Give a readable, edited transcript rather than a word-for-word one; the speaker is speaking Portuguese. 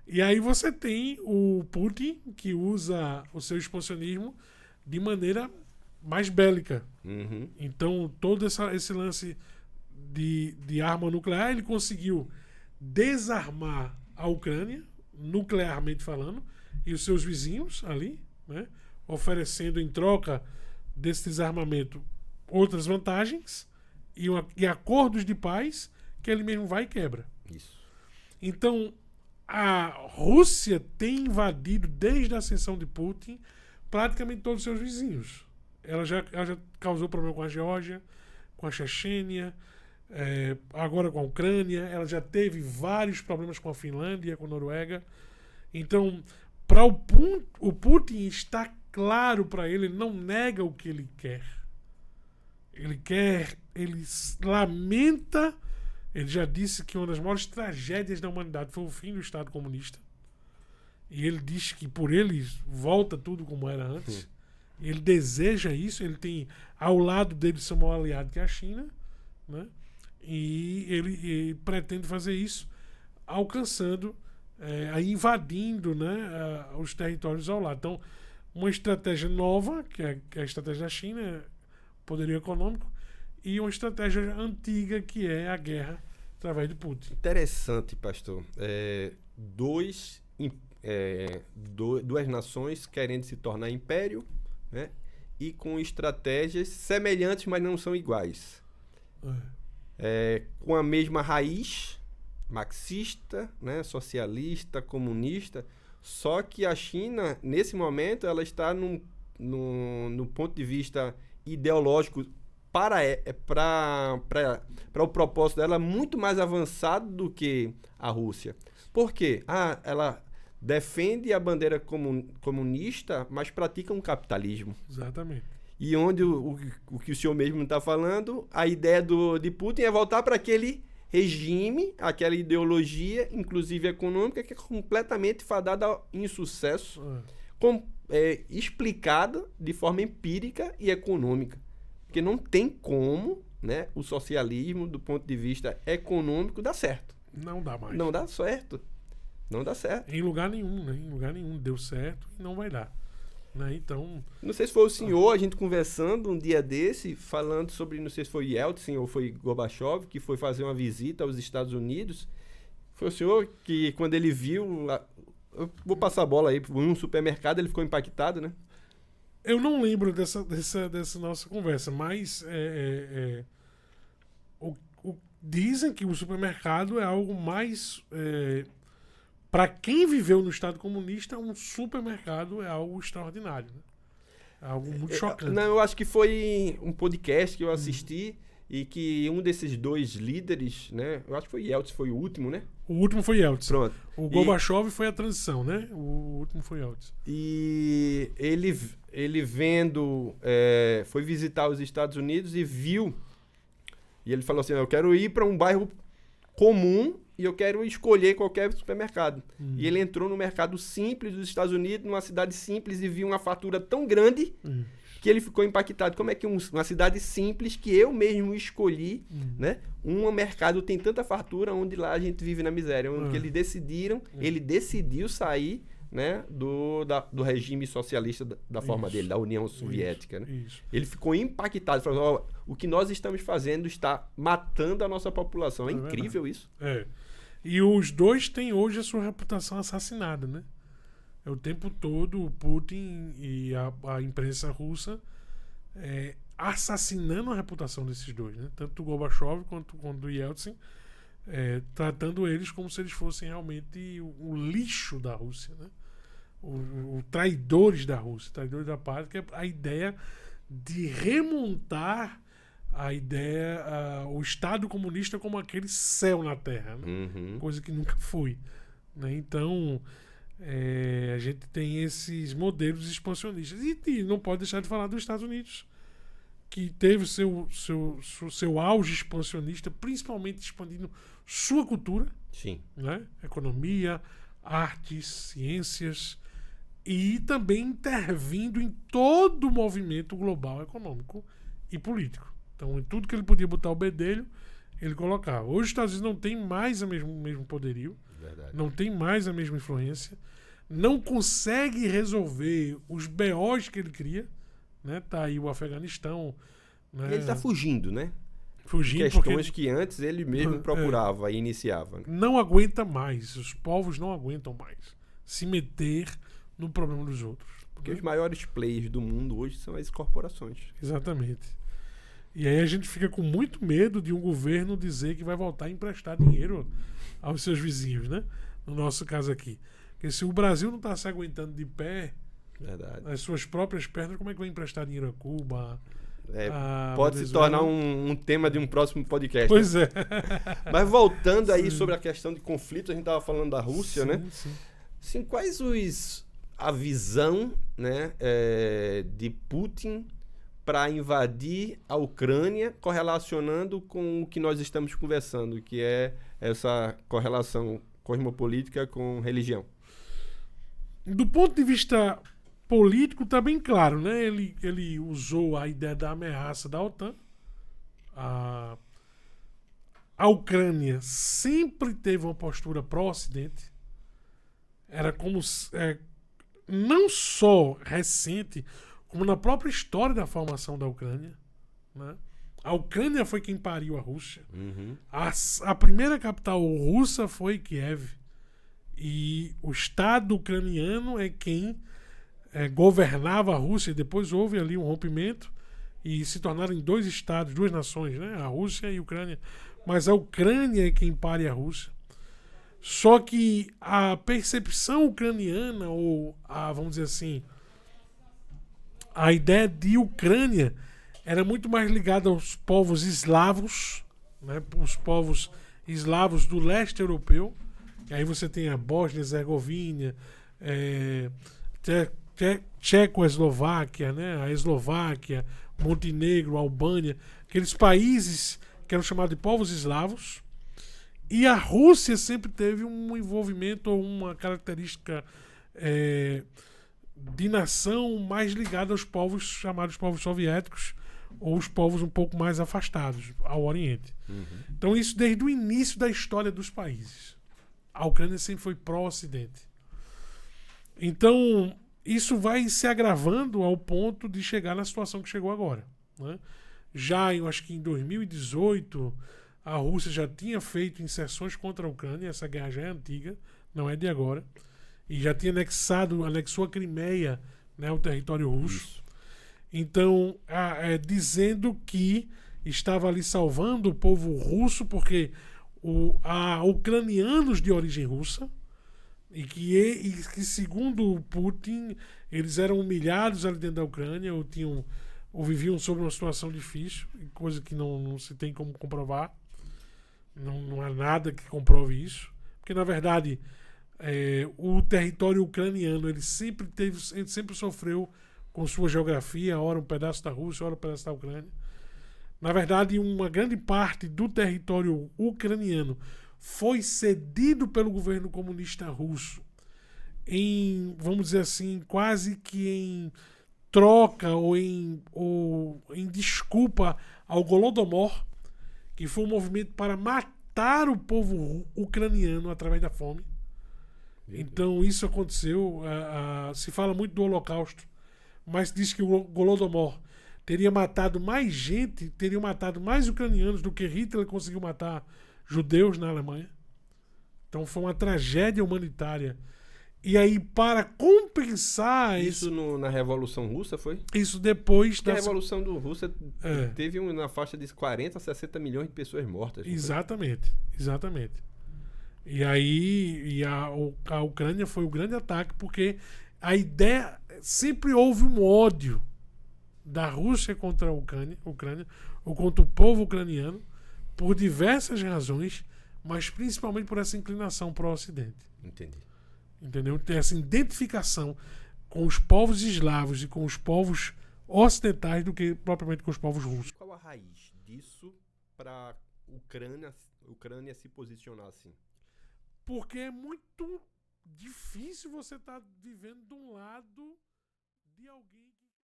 E aí você tem o Putin, que usa o seu expansionismo de maneira mais bélica. Uhum. Então, todo esse lance de arma nuclear, ele conseguiu desarmar a Ucrânia, nuclearmente falando, e os seus vizinhos ali, né, oferecendo em troca desse desarmamento outras vantagens e acordos de paz que ele mesmo vai e quebra. Isso. Então, a Rússia tem invadido, desde a ascensão de Putin, praticamente todos os seus vizinhos. Ela já causou problema com a Geórgia, com a Chechênia, agora com a Ucrânia. Ela já teve vários problemas com a Finlândia, com a Noruega. Então, para o Putin está claro para ele não nega o que ele quer. Ele lamenta. Ele já disse que uma das maiores tragédias da humanidade foi o fim do Estado comunista. E ele diz que por ele volta tudo como era antes. Ele deseja isso. Ele tem ao lado dele seu maior aliado, que é a China, né? E ele pretende fazer isso alcançando, invadindo, né, os territórios ao lado. Então, uma estratégia nova, que é a estratégia da China, poderio econômico, e uma estratégia antiga, que é a guerra através de Putin. Interessante, pastor. Duas nações querendo se tornar império, né? E com estratégias semelhantes, mas não são iguais. Com a mesma raiz marxista, né? Socialista, comunista, só que a China, nesse momento, ela está no ponto de vista ideológico para o propósito dela muito mais avançado do que a Rússia. Por quê? Ela defende a bandeira comunista, mas pratica um capitalismo. Exatamente. E onde o que o senhor mesmo está falando, a ideia de Putin é voltar para aquele regime, aquela ideologia, inclusive econômica, que é completamente fadada ao insucesso, explicada de forma empírica e econômica. Porque não tem como, né, o socialismo, do ponto de vista econômico, dar certo. Não dá mais. Não dá certo. Não dá certo. Em lugar nenhum, né? Em lugar nenhum deu certo e não vai dar. Né? Então... Não sei se foi o senhor, a gente conversando um dia desse, falando sobre, não sei se foi Yeltsin ou foi Gorbachev, que foi fazer uma visita aos Estados Unidos. Foi o senhor que, quando ele viu... Eu vou passar a bola aí, em um supermercado, ele ficou impactado, né? Eu não lembro dessa nossa conversa, mas dizem que o supermercado é algo mais... para quem viveu no Estado comunista, um supermercado é algo extraordinário. Né? É algo muito chocante. Não, eu acho que foi um podcast que eu assisti e que um desses dois líderes, né? Eu acho que foi Yeltsin, foi o último, né? O último foi Yeltsin. Pronto. O Gorbachev foi a transição, né? O último foi Yeltsin. E ele vendo... foi visitar os Estados Unidos e viu... E ele falou assim, eu quero ir para um bairro comum e eu quero escolher qualquer supermercado. E ele entrou no mercado simples dos Estados Unidos, numa cidade simples, e viu uma fatura tão grande que ele ficou impactado. Como é que uma cidade simples, que eu mesmo escolhi, né? Um mercado tem tanta fartura, onde lá a gente vive na miséria. Onde eles decidiram, ele decidiu sair, né, do regime socialista da forma dele, da União Soviética. Né? Ele ficou impactado, falou, o que nós estamos fazendo está matando a nossa população. É incrível isso. E os dois têm hoje a sua reputação assassinada, né? O tempo todo o Putin e a imprensa russa assassinando a reputação desses dois, né? Tanto do Gorbachev quanto do Yeltsin, tratando eles como se eles fossem realmente o lixo da Rússia, né? O traidores da Rússia, traidores da pátria, que é a ideia de remontar o Estado comunista como aquele céu na Terra, né? Coisa que nunca foi, né? Então a gente tem esses modelos expansionistas e não pode deixar de falar dos Estados Unidos, que teve seu auge expansionista, principalmente expandindo sua cultura, né? Economia, artes, ciências, e também intervindo em todo o movimento global econômico e político. Então, em tudo que ele podia botar o bedelho, ele colocava. Hoje os Estados Unidos não tem mais o mesmo poderio. Verdade. Não tem mais a mesma influência. Não consegue resolver os BOs que ele cria. Né? Tá aí o Afeganistão. Né? E ele está fugindo, né? Fugindo Questões porque que antes ele mesmo procurava e iniciava. não aguenta mais. Os povos não aguentam mais se meter no problema dos outros. Porque os maiores players do mundo hoje são as corporações. Exatamente. E aí a gente fica com muito medo de um governo dizer que vai voltar a emprestar dinheiro aos seus vizinhos, né? No nosso caso aqui. Porque se o Brasil não está se aguentando de pé, Verdade. as suas próprias pernas, como é que vai emprestar dinheiro a Cuba? A Pode se Venezuela? tornar um tema de um próximo podcast. Pois né? é. Mas voltando aí sobre a questão de conflito, a gente estava falando da Rússia, Sim, né? sim. Sim, quais a visão, né, de Putin para invadir a Ucrânia, correlacionando com o que nós estamos conversando, que é essa correlação cosmopolítica com religião? Do ponto de vista político, está bem claro, né? Ele usou a ideia da ameaça da OTAN. A Ucrânia sempre teve uma postura pró-Ocidente. Era como não só recente, como na própria história da formação da Ucrânia. Né? A Ucrânia foi quem pariu a Rússia. Uhum. A primeira capital russa foi Kiev. E o Estado ucraniano é quem governava a Rússia. Depois houve ali um rompimento e se tornaram em dois estados, duas nações, né? A Rússia e a Ucrânia. Mas a Ucrânia é quem pare a Rússia. Só que a percepção ucraniana, ou vamos dizer assim, a ideia de Ucrânia era muito mais ligada aos povos eslavos, né? Os povos eslavos do leste europeu. E aí você tem a Bósnia, Herzegovina, Tchecoslováquia, né? A Eslováquia, Montenegro, Albânia, aqueles países que eram chamados de povos eslavos. E a Rússia sempre teve um envolvimento ou uma característica de nação mais ligada aos povos chamados povos soviéticos ou os povos um pouco mais afastados ao Oriente. Uhum. Então isso desde o início da história dos países. A Ucrânia sempre foi pró-Ocidente. Então isso vai se agravando ao ponto de chegar na situação que chegou agora. Né? Já, eu acho que em 2018... a Rússia já tinha feito inserções contra a Ucrânia, essa guerra já é antiga, não é de agora, e já tinha anexou a Crimeia, né, o território russo. Isso. Então, dizendo que estava ali salvando o povo russo, porque há ucranianos de origem russa, e que segundo o Putin, eles eram humilhados ali dentro da Ucrânia, ou viviam sob uma situação difícil, coisa que não se tem como comprovar. Não há nada que comprove isso. Porque, na verdade, o território ucraniano ele sempre sofreu com sua geografia, ora um pedaço da Rússia, ora um pedaço da Ucrânia. Na verdade, uma grande parte do território ucraniano foi cedido pelo governo comunista russo vamos dizer assim, quase que em troca ou em desculpa ao Golodomor, que foi um movimento para matar o povo ucraniano através da fome. Então isso aconteceu. Se fala muito do Holocausto, mas diz que o Golodomor teria matado mais gente, teria matado mais ucranianos do que Hitler conseguiu matar judeus na Alemanha. Então foi uma tragédia humanitária. E aí, para compensar isso na Revolução Russa, foi? Isso depois da... A Revolução Russa teve na faixa de 40 a 60 milhões de pessoas mortas. Exatamente. E aí a Ucrânia foi o grande ataque, porque a ideia... Sempre houve um ódio da Rússia contra a Ucrânia ou contra o povo ucraniano, por diversas razões, mas principalmente por essa inclinação para o Ocidente. Entendi. Entendeu? Tem essa identificação com os povos eslavos e com os povos ocidentais do que propriamente com os povos russos. Qual a raiz disso para a Ucrânia se posicionar assim? Porque é muito difícil você estar vivendo de um lado de alguém